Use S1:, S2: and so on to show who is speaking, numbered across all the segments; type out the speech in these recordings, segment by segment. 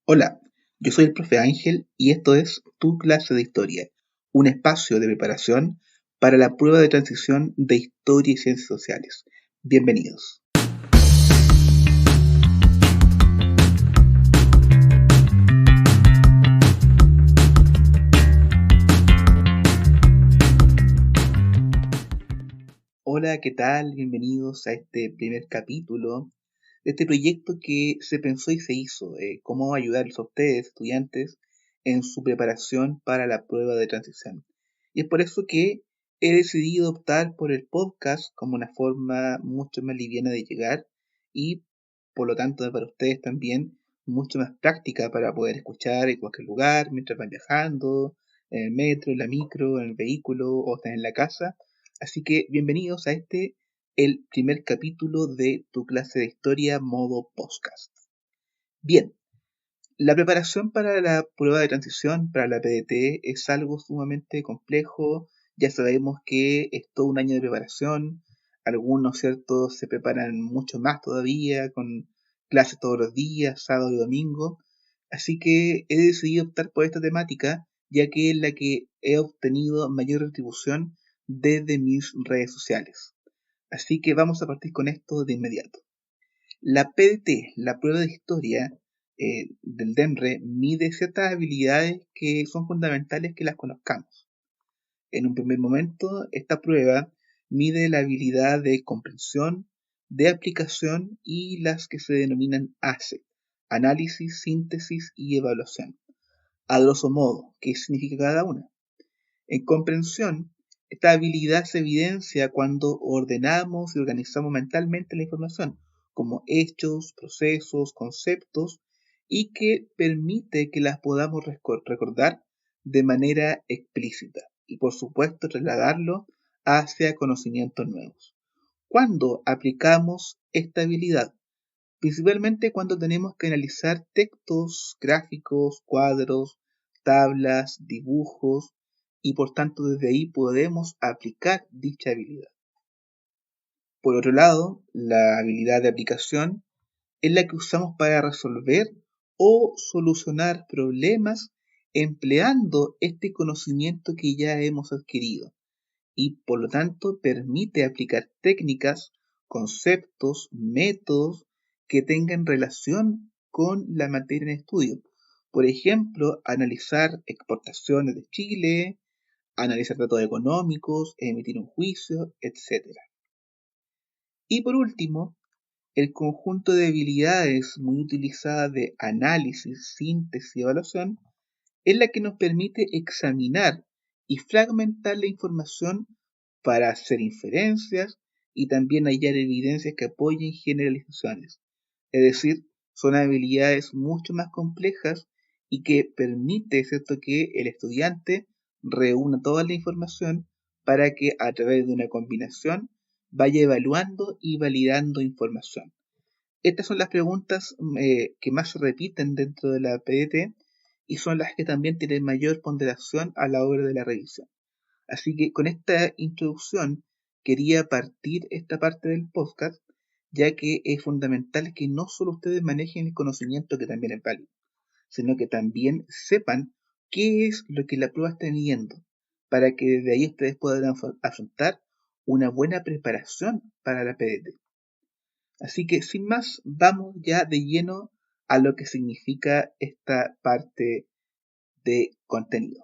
S1: Hola, yo soy el profe Ángel y esto es Tu clase de historia, un espacio de preparación para la prueba de transición de Historia y Ciencias Sociales. Bienvenidos. Hola, ¿qué tal? Bienvenidos a este primer capítulo de este proyecto que se pensó y se hizo, cómo ayudarles a ustedes, estudiantes, en su preparación para la prueba de transición. Y es por eso que he decidido optar por el podcast como una forma mucho más liviana de llegar y, por lo tanto, para ustedes también mucho más práctica para poder escuchar en cualquier lugar, mientras van viajando, en el metro, en la micro, en el vehículo o están en la casa. Así que bienvenidos a el primer capítulo de tu clase de historia modo podcast. Bien, la preparación para la prueba de transición, para la PDT, es algo sumamente complejo. Ya sabemos que es todo un año de preparación. Algunos, ¿cierto?, se preparan mucho más todavía, con clases todos los días, sábado y domingo. Así que he decidido optar por esta temática, ya que es la que he obtenido mayor retribución desde mis redes sociales. Así que vamos a partir con esto de inmediato. La PDT, la prueba de historia del DEMRE, mide ciertas habilidades que son fundamentales que las conozcamos. En un primer momento, esta prueba mide la habilidad de comprensión, de aplicación y las que se denominan ACE, análisis, síntesis y evaluación. A grosso modo, ¿qué significa cada una? En comprensión, esta habilidad se evidencia cuando ordenamos y organizamos mentalmente la información, como hechos, procesos, conceptos, y que permite que las podamos recordar de manera explícita y, por supuesto, trasladarlo hacia conocimientos nuevos. ¿Cuándo aplicamos esta habilidad? Principalmente cuando tenemos que analizar textos, gráficos, cuadros, tablas, dibujos y por tanto desde ahí podemos aplicar dicha habilidad. Por otro lado, la habilidad de aplicación es la que usamos para resolver o solucionar problemas empleando este conocimiento que ya hemos adquirido y por lo tanto permite aplicar técnicas, conceptos, métodos que tengan relación con la materia en estudio. Por ejemplo, analizar exportaciones de Chile, analizar datos económicos, emitir un juicio, etc. Y por último, el conjunto de habilidades muy utilizadas de análisis, síntesis y evaluación es la que nos permite examinar y fragmentar la información para hacer inferencias y también hallar evidencias que apoyen generalizaciones. Es decir, son habilidades mucho más complejas y que permite, ¿cierto?, que el estudiante reúna toda la información para que a través de una combinación vaya evaluando y validando información. Estas son las preguntas que más se repiten dentro de la PDT y son las que también tienen mayor ponderación a la hora de la revisión. Así que con esta introducción quería partir esta parte del podcast, ya que es fundamental que no solo ustedes manejen el conocimiento, que también es válido, sino que también sepan qué es lo que la prueba está midiendo, para que desde ahí ustedes puedan afrontar una buena preparación para la PDT. Así que sin más, vamos ya de lleno a lo que significa esta parte de contenido.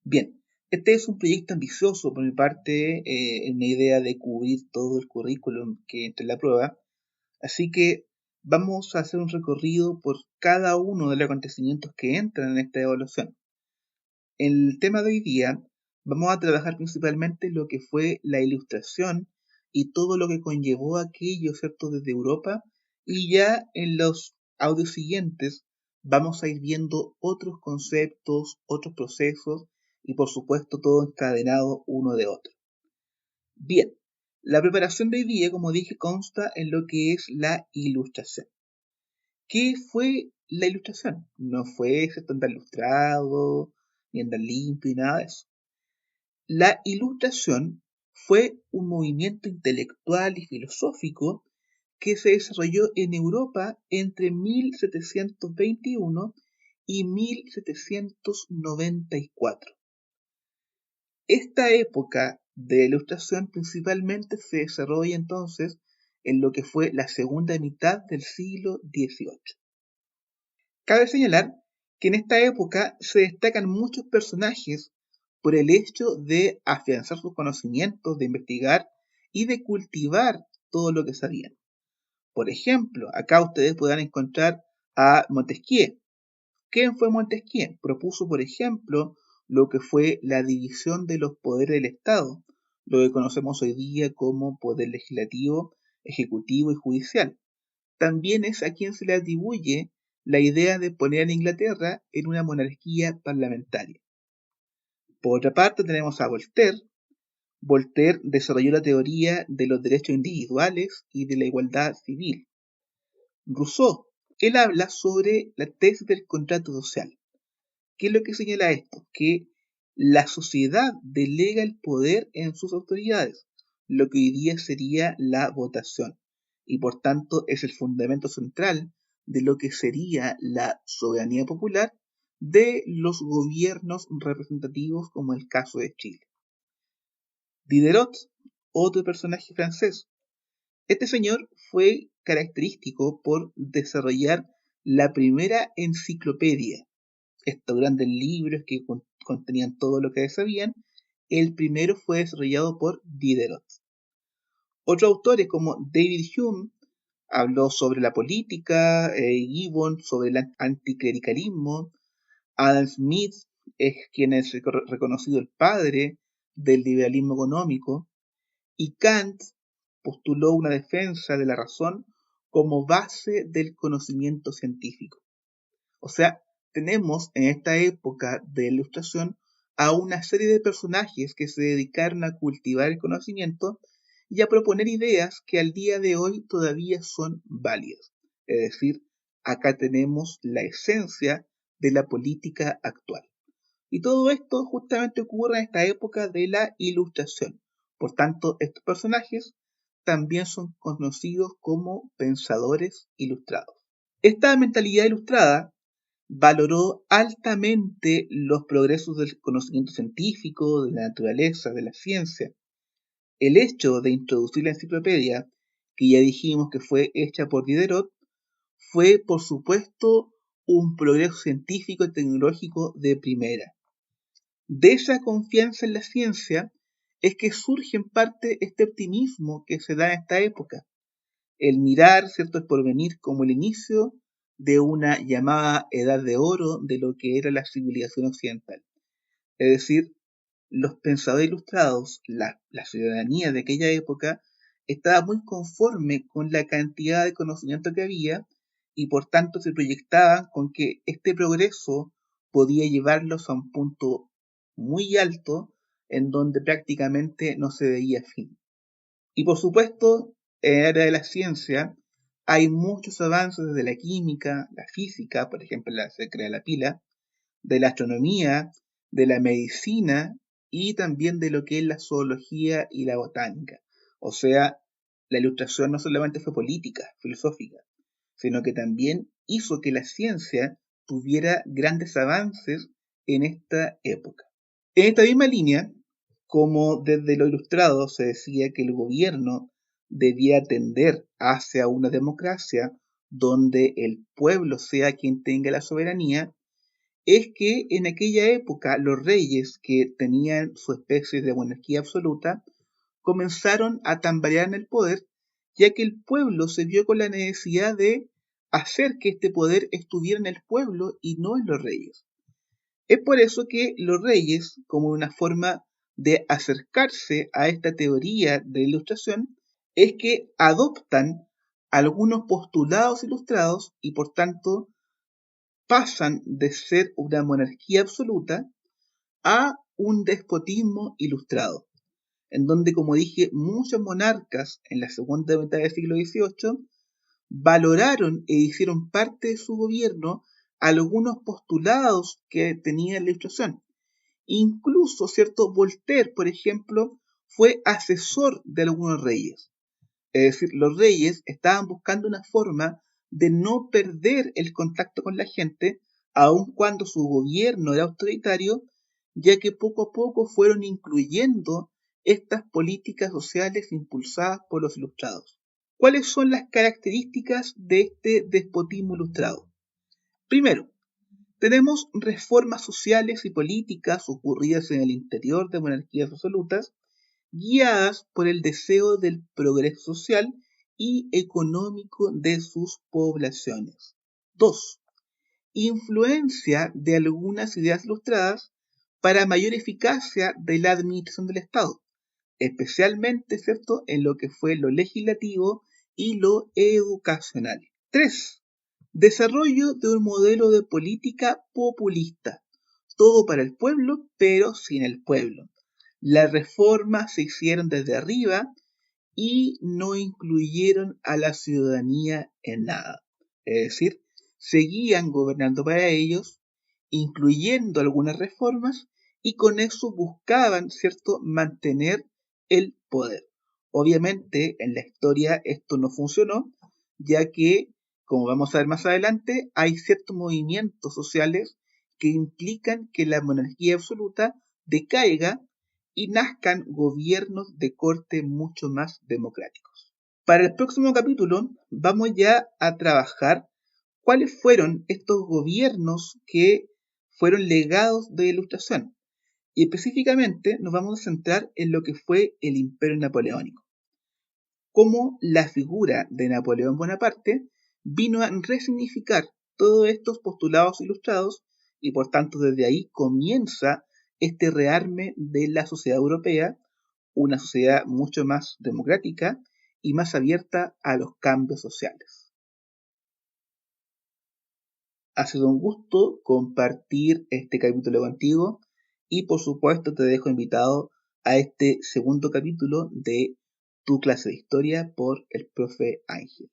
S1: Bien, este es un proyecto ambicioso por mi parte, una idea de cubrir todo el currículum que entre en la prueba, así que vamos a hacer un recorrido por cada uno de los acontecimientos que entran en esta evaluación. En el tema de hoy día vamos a trabajar principalmente lo que fue la ilustración y todo lo que conllevó aquello, ¿cierto?, desde Europa, y ya en los audios siguientes vamos a ir viendo otros conceptos, otros procesos y por supuesto todo encadenado uno de otro. Bien, la preparación de hoy día, como dije, consta en lo que es la ilustración. ¿Qué fue la ilustración? No fue esto andar ilustrado, ni andar limpio, y nada de eso. La ilustración fue un movimiento intelectual y filosófico que se desarrolló en Europa entre 1721 y 1794. Esta época de Ilustración principalmente se desarrolla entonces en lo que fue la segunda mitad del siglo XVIII. Cabe señalar que en esta época se destacan muchos personajes por el hecho de afianzar sus conocimientos, de investigar y de cultivar todo lo que sabían. Por ejemplo, acá ustedes podrán encontrar a Montesquieu. ¿Quién fue Montesquieu? Propuso, por ejemplo, lo que fue la división de los poderes del Estado, lo que conocemos hoy día como poder legislativo, ejecutivo y judicial. También es a quien se le atribuye la idea de poner a Inglaterra en una monarquía parlamentaria. Por otra parte tenemos a Voltaire. Voltaire desarrolló la teoría de los derechos individuales y de la igualdad civil. Rousseau, él habla sobre la tesis del contrato social. ¿Qué es lo que señala esto? Que la sociedad delega el poder en sus autoridades, lo que hoy día sería la votación, y por tanto es el fundamento central de lo que sería la soberanía popular de los gobiernos representativos como el caso de Chile. Diderot, otro personaje francés. Este señor fue característico por desarrollar la primera enciclopedia, estos grandes libros que contenían todo lo que sabían. El primero fue desarrollado por Diderot. Otros autores como David Hume habló sobre la política, Gibbon sobre el anticlericalismo, Adam Smith es quien es reconocido el padre del liberalismo económico, y Kant postuló una defensa de la razón como base del conocimiento científico. O sea, tenemos en esta época de la Ilustración a una serie de personajes que se dedicaron a cultivar el conocimiento y a proponer ideas que al día de hoy todavía son válidas. Es decir, acá tenemos la esencia de la política actual. Y todo esto justamente ocurre en esta época de la Ilustración. Por tanto, estos personajes también son conocidos como pensadores ilustrados. Esta mentalidad ilustrada valoró altamente los progresos del conocimiento científico, de la naturaleza, de la ciencia. El hecho de introducir la enciclopedia, que ya dijimos que fue hecha por Diderot, fue por supuesto un progreso científico y tecnológico de primera. De esa confianza en la ciencia es que surge en parte este optimismo que se da en esta época, el mirar, ¿cierto?, el porvenir como el inicio de una llamada edad de oro de lo que era la civilización occidental. Es decir, los pensadores ilustrados, la ciudadanía de aquella época, estaba muy conforme con la cantidad de conocimiento que había y por tanto se proyectaban con que este progreso podía llevarlos a un punto muy alto en donde prácticamente no se veía fin. Y por supuesto, en el área de la ciencia hay muchos avances desde la química, la física, por ejemplo, se crea la pila, de la astronomía, de la medicina y también de lo que es la zoología y la botánica. O sea, la ilustración no solamente fue política, filosófica, sino que también hizo que la ciencia tuviera grandes avances en esta época. En esta misma línea, como desde lo ilustrado se decía que el gobierno debía tender hacia una democracia donde el pueblo sea quien tenga la soberanía, es que en aquella época los reyes que tenían su especie de monarquía absoluta comenzaron a tambalear en el poder, ya que el pueblo se vio con la necesidad de hacer que este poder estuviera en el pueblo y no en los reyes. Es por eso que los reyes, como una forma de acercarse a esta teoría de ilustración, es que adoptan algunos postulados ilustrados y por tanto pasan de ser una monarquía absoluta a un despotismo ilustrado, en donde, como dije, muchos monarcas en la segunda mitad del siglo XVIII valoraron e hicieron parte de su gobierno algunos postulados que tenía la ilustración. Incluso, ¿cierto? Voltaire, por ejemplo, fue asesor de algunos reyes. Es decir, los reyes estaban buscando una forma de no perder el contacto con la gente, aun cuando su gobierno era autoritario, ya que poco a poco fueron incluyendo estas políticas sociales impulsadas por los ilustrados. ¿Cuáles son las características de este despotismo ilustrado? Primero, tenemos reformas sociales y políticas ocurridas en el interior de monarquías absolutas, guiadas por el deseo del progreso social y económico de sus poblaciones. 2. Influencia de algunas ideas ilustradas para mayor eficacia de la administración del Estado, especialmente, ¿cierto?, en lo que fue lo legislativo y lo educacional. 3. Desarrollo de un modelo de política populista. Todo para el pueblo, pero sin el pueblo. Las reformas se hicieron desde arriba y no incluyeron a la ciudadanía en nada. Es decir, seguían gobernando para ellos, incluyendo algunas reformas, y con eso buscaban, ¿cierto?, mantener el poder. Obviamente, en la historia esto no funcionó, ya que, como vamos a ver más adelante, hay ciertos movimientos sociales que implican que la monarquía absoluta decaiga y nazcan gobiernos de corte mucho más democráticos. Para el próximo capítulo vamos ya a trabajar cuáles fueron estos gobiernos que fueron legados de la Ilustración. Y específicamente nos vamos a centrar en lo que fue el Imperio Napoleónico. Cómo la figura de Napoleón Bonaparte vino a resignificar todos estos postulados ilustrados y por tanto desde ahí comienza este rearme de la sociedad europea, una sociedad mucho más democrática y más abierta a los cambios sociales. Ha sido un gusto compartir este capítulo contigo y por supuesto te dejo invitado a este segundo capítulo de Tu clase de historia por el profe Ángel.